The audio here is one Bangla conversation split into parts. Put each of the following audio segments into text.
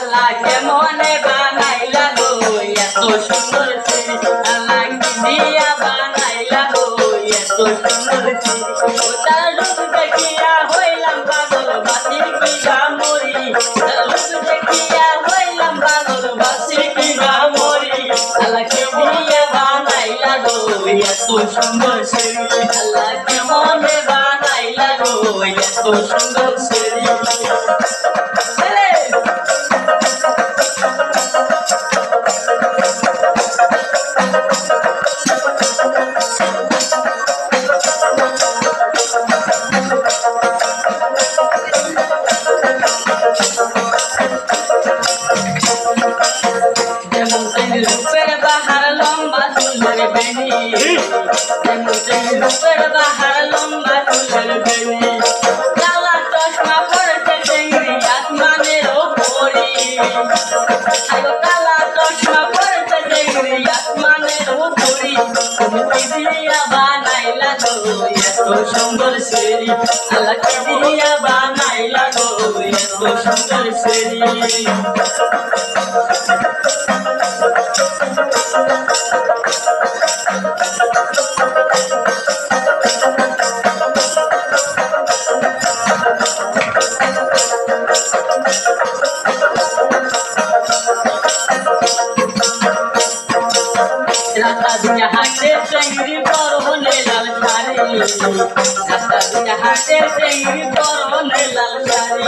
আল্লাহ কেমনে বানাইলা গো এত সুন্দর শ্রী আল্লাহ কি দিয়া বানাইলা গো এত সুন্দর শ্রী তার রূপ দেখিয়া হইলাম পাগল বাসি কি গা মরি তার রূপ দেখিয়া হইলাম পাগল বাসি কি গা মরি আল্লাহ কি দিয়া বানাইলা গো এত সুন্দর শ্রী আল্লাহ কেমনে বানাইলা গো এত সুন্দর শ্রী রূপের বাহার লম্বা চুলের বেনি রূপের বাহার লম্বা চুলের বেনি কালা চশমা পড়েছে চেংড়ি আসমানের ওপরি কালা চশমা পড়েছে চেংড়ি আসমানের ওপরি তুমি কি দিয়া বানাইলা গো এত সুন্দর শ্রী আল্লাহ কি দিয়া বানাইলা গো এত সুন্দর শ্রী রাস্তা দিয়ে হাঁটে চেংড়ি পরনে লাল শাড়ি রাস্তা দিয়ে হাঁটে চেংড়ি পরনে লাল শাড়ি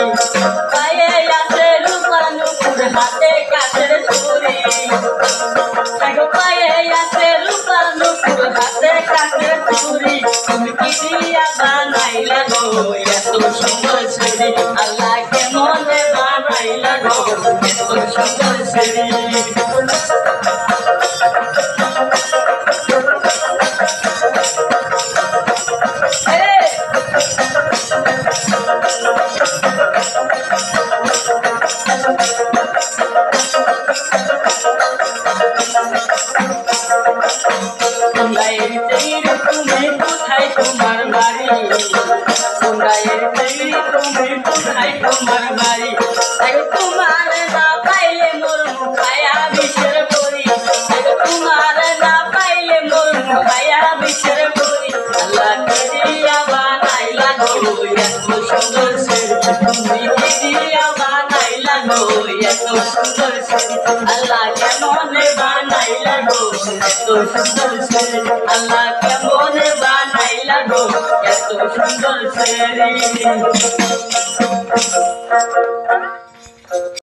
পায়ে আছে রূপার নুপুর হাতে কাঠের ছুরি পায়ে আছে রূপার নুপুর হাতে কাঠের ছুরি তুমি কি দিয়া বানাইলা গো এত সুন্দর শ্রী আল্লাহ কেমনে বানাইলা গো এত সুন্দর শ্রী তুমি কোথায় তোমার বাড়ি তুমি কোথায় তোমার বাড়ি তোমার না পাইলে মোর মুখায়া বিষের পরি তোমার না পাইলে মোর মুখায়া বিষের পরি আল্লাহ কি দিয়া বানাইলা গো এত সুন্দর শ্রী তুমি কি দিয়া বানাইলা গো এত সুন্দর শ্রী আল্লাহ কেমনে বানাইলা গো এত সুন্দর শ্রী আল্লাহ কেমনে বানাইলা গো এত সুন্দর শ্রী